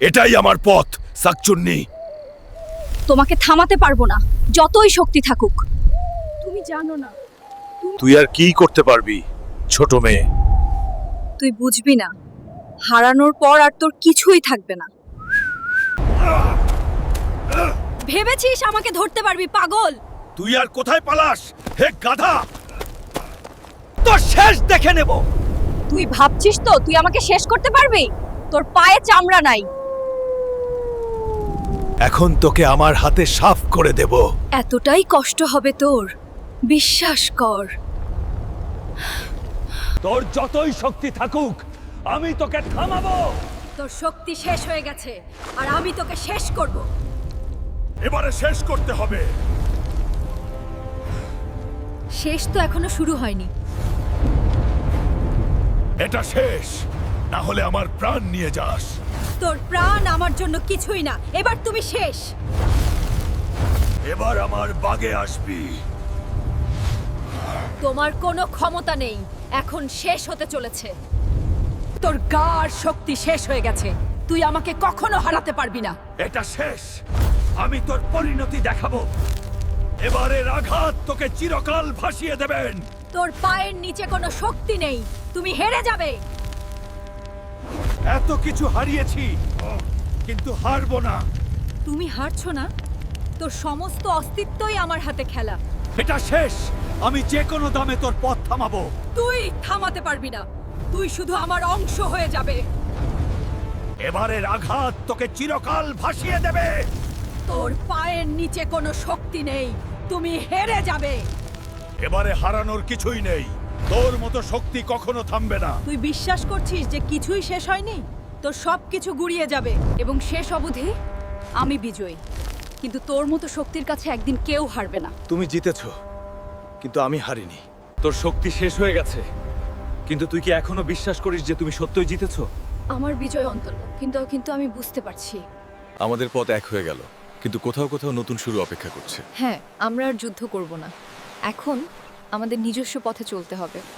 এটাই আমার পথ, শাকচুন্নি। তোমাকে থামাতে পারবো না, যতই শক্তি থাকুক। তুমি জানো না, তুই আর কি করতে পারবি, ছোট মেয়ে? তুই বুঝবি না, হারানোর পর আর তোর কিছুই থাকবে না। ভেবেছিস আমাকে ধরতে পারবি, পাগল? তুই আর কোথায় পালাস, হে গাধা? তোর শেষ দেখে নেব। তুই ভাবছিস তো তুই আমাকে শেষ করতে পারবি? তোর পায়ে চামড়া নাই। এখন তোকে আমার হাতে সাফ করে দেব। এতটাই কষ্ট হবে তোর, বিশ্বাস কর। তোর যতই শক্তি থাকুক, আমি তোকে থামাবো। তোর শক্তি শেষ হয়ে গেছে, আর আমি তোকে শেষ করব। এবারে শেষ করতে হবে। শেষ তো এখনো শুরু হয়নি। এটা শেষ, না হলে আমার প্রাণ নিয়ে যাস। তোর প্রাণ আমার জন্য কিছুই না, এবার তুমি শেষ। এবার আমার বাগে আসবি। তোমার কোনো ক্ষমতা নেই, এখন শেষ হতে চলেছে। তোর গার শক্তি শেষ হয়ে গেছে, তুই আমাকে কখনো হারাতে পারবি না। এটা শেষ, আমি তোর পরিণতি দেখাবো। এবারের আঘাত তোকে চিরকাল ভাসিয়ে দেবেন। তোর পায়ের নিচে কোনো শক্তি নেই, তুমি হেরে যাবে। এত কিছু হারিয়েছি, কিন্তু হারবো না। তুমি হারছো না, তোর সমস্ত অস্তিত্বই আমার হাতে খেলা। এটা শেষ, আমি যে কোনো দামে তোর পথ থামাবো। তুই থামাতে পারবি না, তুই শুধু আমার অংশ হয়ে যাবে। এবারের আঘাত তোকে চিরকাল ভাসিয়ে দেবে। তোর পায়ের নিচে কোনো শক্তি নেই, তুমি হেরে যাবে। এবারে হারানোর কিছুই নেই, তোর মতো শক্তি কখনো থামবে না। তুই বিশ্বাস করছিস যে কিছুই শেষ হয়নি? তোর সব কিছু গুড়িয়ে যাবে এবং শেষ অবধি আমি বিজয়ী। কিন্তু তোর মতো শক্তির কাছে একদিন কেউ হারবে না। তুমি জিতেছো, কিন্তু আমি হারিনি। তোর শক্তি শেষ হয়ে গেছে, কিন্তু তুই কি এখনো বিশ্বাস করিস যে তুমি সত্যই জিতেছো? আমার বিজয় অন্তর, কিন্তু আমি বুঝতে পারছি। আমাদের পথ এক হয়ে গেল, কিন্তু কোথাও কোথাও নতুন শুরু অপেক্ষা করছে। হ্যাঁ, আমরা আর যুদ্ধ করব না, এখন আমাদের নিজস্ব পথে চলতে হবে।